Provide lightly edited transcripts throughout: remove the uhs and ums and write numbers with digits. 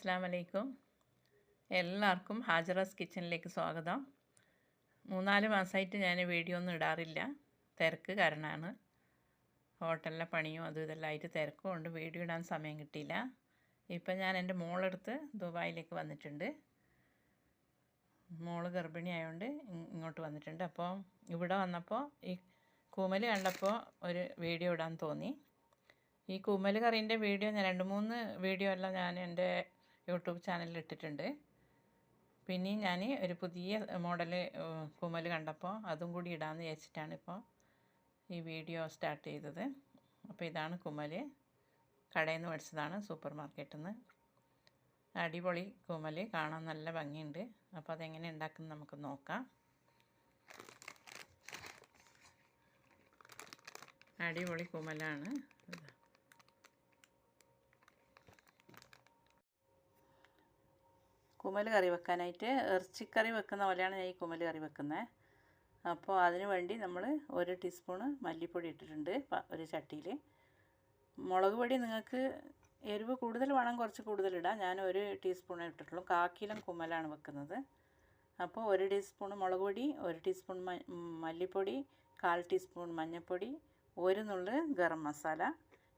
അസ്സലാമു അലൈക്കും. എല്ലാവർക്കും ഹാജറാസ് കിച്ചണിലേക്ക് സ്വാഗതം. 3-4 മാസമായിട്ട് ഞാൻ വീഡിയോ ഒന്നും ഇടാറില്ല. തിരക്ക് കാരണമാണ്. ഹോട്ടലിലെ പണിയും അതും ഇതെല്ലാം ആയിട്ട് തിരക്കും കൊണ്ട് വീഡിയോ ഇടാൻ സമയം കിട്ടിയില്ല. ഇപ്പം ഞാൻ എൻ്റെ മോളെടുത്ത് ദുബായിലേക്ക് വന്നിട്ടുണ്ട്. മോള് ഗർഭിണി ആയതുകൊണ്ട് ഇങ്ങോട്ട് വന്നിട്ടുണ്ട്. അപ്പോൾ ഇവിടെ വന്നപ്പോൾ ഈ കൂമൽ കണ്ടപ്പോൾ ഒരു വീഡിയോ ഇടാൻ തോന്നി. ഈ കൂമൽ കറീൻ്റെ വീഡിയോ ഞാൻ 2-3 വീഡിയോ എല്ലാം ഞാൻ എൻ്റെ യൂട്യൂബ് ചാനലിൽ ഇട്ടിട്ടുണ്ട്. പിന്നെയും ഞാൻ ഒരു പുതിയ മോഡൽ കൂമൽ കണ്ടപ്പോൾ അതും കൂടി ഇടാമെന്ന് വിചാരിച്ചിട്ടാണ് ഇപ്പോൾ ഈ വീഡിയോ സ്റ്റാർട്ട് ചെയ്തത്. അപ്പോൾ ഇതാണ് കൂമൽ. കടയിൽ നിന്ന് മേടിച്ചതാണ്, സൂപ്പർ മാർക്കറ്റിൽ നിന്ന്. അടിപൊളി കൂമൽ, കാണാൻ നല്ല ഭംഗിയുണ്ട്. അപ്പോൾ അതെങ്ങനെ ഉണ്ടാക്കുന്നത് നമുക്ക് നോക്കാം. അടിപൊളി കൂമലാണ്. കൂമൽ കറി വെക്കാനായിട്ട് ഇറച്ചിക്കറി വെക്കുന്ന പോലെയാണ് ഞാൻ ഈ കൂമൽ കറി വെക്കുന്നത്. അപ്പോൾ അതിന് വേണ്ടി നമ്മൾ 1 ടീസ്പൂണ് മല്ലിപ്പൊടി ഇട്ടിട്ടുണ്ട് ഒരു ചട്ടിയിൽ. മുളക് പൊടി നിങ്ങൾക്ക് എരിവ് കൂടുതൽ വേണം, കുറച്ച് കൂടുതലിടാം. ഞാൻ 1 ടീസ്പൂണേ ഇട്ടിട്ടുള്ളൂ. 1/4 കിലോ കൂമലാണ് വെക്കുന്നത്. അപ്പോൾ 1 ടീസ്പൂൺ മുളക് പൊടി, 1 ടീസ്പൂൺ മല്ലിപ്പൊടി, 1/4 ടീസ്പൂൺ മഞ്ഞൾപ്പൊടി, 1 നുള്ള് ഗരം മസാല.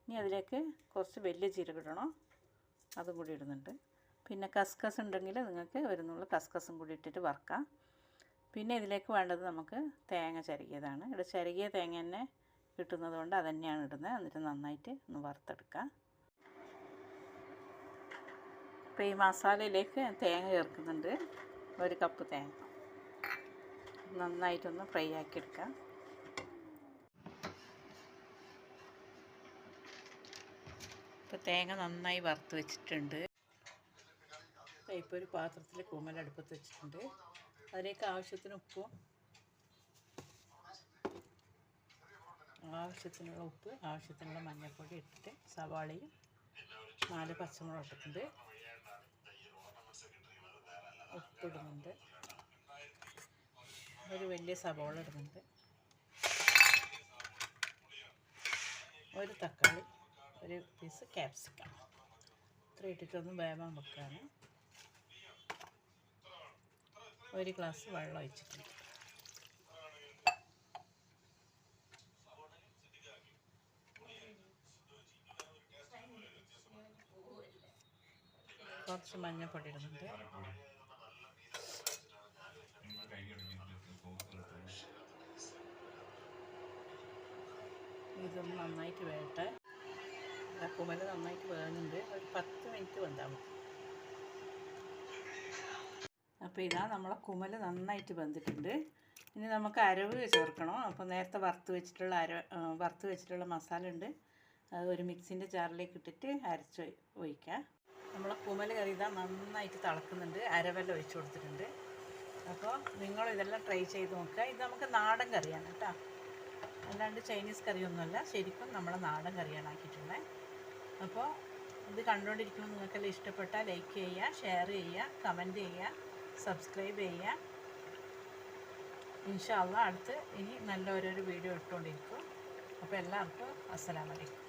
ഇനി അതിലേക്ക് കുറച്ച് വലിയ ജീരകം ഇടണം, അതും കൂടി ഇടുന്നുണ്ട്. പിന്നെ കസ്കസ് ഉണ്ടെങ്കിൽ നിങ്ങൾക്ക് 1 നുള്ള് കസ്കസും കൂടി ഇട്ടിട്ട് വറുക്കാം. പിന്നെ ഇതിലേക്ക് വേണ്ടത് നമുക്ക് തേങ്ങ ചിരകിയതാണ്. ഇവിടെ ചിരകിയ തേങ്ങ തന്നെ കിട്ടുന്നത് കൊണ്ട് അത് തന്നെയാണ് ഇടുന്നത്. എന്നിട്ട് നന്നായിട്ട് ഒന്ന് വറുത്തെടുക്കാം. അപ്പോൾ ഈ മസാലയിലേക്ക് തേങ്ങ ചേർക്കുന്നുണ്ട്. 1 കപ്പ് തേങ്ങ നന്നായിട്ടൊന്ന് ഫ്രൈ ആക്കിയെടുക്കാം. ഇപ്പോൾ തേങ്ങ നന്നായി വറുത്ത് വെച്ചിട്ടുണ്ട്. ഇപ്പോൾ ഒരു പാത്രത്തിൽ കൂമൽ അടുപ്പത്ത് വെച്ചിട്ടുണ്ട്. അതിലേക്ക് ആവശ്യത്തിന് ഉപ്പും, ആവശ്യത്തിനുള്ള മഞ്ഞൾപ്പൊടി ഇട്ടിട്ട് സവാളയും 4 പച്ചമുളക് ഇട്ടിട്ടുണ്ട്. ഉപ്പിടുന്നുണ്ട്. ഒരു വലിയ സവാള ഇടുന്നുണ്ട്. 1 തക്കാളി, 1 പീസ് ക്യാപ്സിക്കം. ഇത്ര ഇട്ടിട്ടൊന്ന് വേവാൻ വെക്കാണ്. 1 ഗ്ലാസ് വെള്ളം ഒഴിച്ചിട്ടുണ്ട്. കുറച്ച് മഞ്ഞൾപ്പൊടി ഇടുന്നുണ്ട്. ഇതൊന്ന് നന്നായിട്ട് വേവട്ടെ. കൂമൽ നന്നായിട്ട് വേകുന്നുണ്ട്. ഒരു 10 മിനിറ്റ് വെന്താൽ മതി. അപ്പോൾ ഇതാ നമ്മളെ കൂമൽ നന്നായിട്ട് വെന്തിട്ടുണ്ട്. ഇനി നമുക്ക് അരവ് ചേർക്കണം. അപ്പോൾ നേരത്തെ വറുത്ത് വെച്ചിട്ടുള്ള മസാല ഉണ്ട്. അത് ഒരു മിക്സിൻ്റെ ജാറിലേക്ക് ഇട്ടിട്ട് അരച്ച് ഒഴിക്കുക. നമ്മളെ കൂമൽ കറി ഇതാ നന്നായിട്ട് തിളക്കുന്നുണ്ട്. അരവെല്ലാം ഒഴിച്ച് കൊടുത്തിട്ടുണ്ട്. അപ്പോൾ നിങ്ങൾ ഇതെല്ലാം ട്രൈ ചെയ്ത് നോക്കുക. ഇത് നമുക്ക് നാടൻ കറിയാണ് കേട്ടോ, അല്ലാണ്ട് ചൈനീസ് കറിയൊന്നുമല്ല. ശരിക്കും നമ്മളെ നാടൻ കറിയാണ് ആക്കിയിട്ടുള്ളത്. അപ്പോൾ ഇത് കണ്ടുകൊണ്ടിരിക്കുമ്പോൾ നിങ്ങൾക്കെല്ലാം ഇഷ്ടപ്പെട്ടാൽ ലൈക്ക് ചെയ്യുക, ഷെയർ ചെയ്യുക, കമൻറ്റ് ചെയ്യുക, സബ്സ്ക്രൈബ് ചെയ്യുക. ഇൻഷാ അല്ലാഹ് അടുത്ത് ഇനി നല്ല ഓരോരോ വീഡിയോ ഇട്ടുകൊണ്ടിരിക്കും. അപ്പോൾ എല്ലാവർക്കും അസ്സലാമു അലൈക്കും.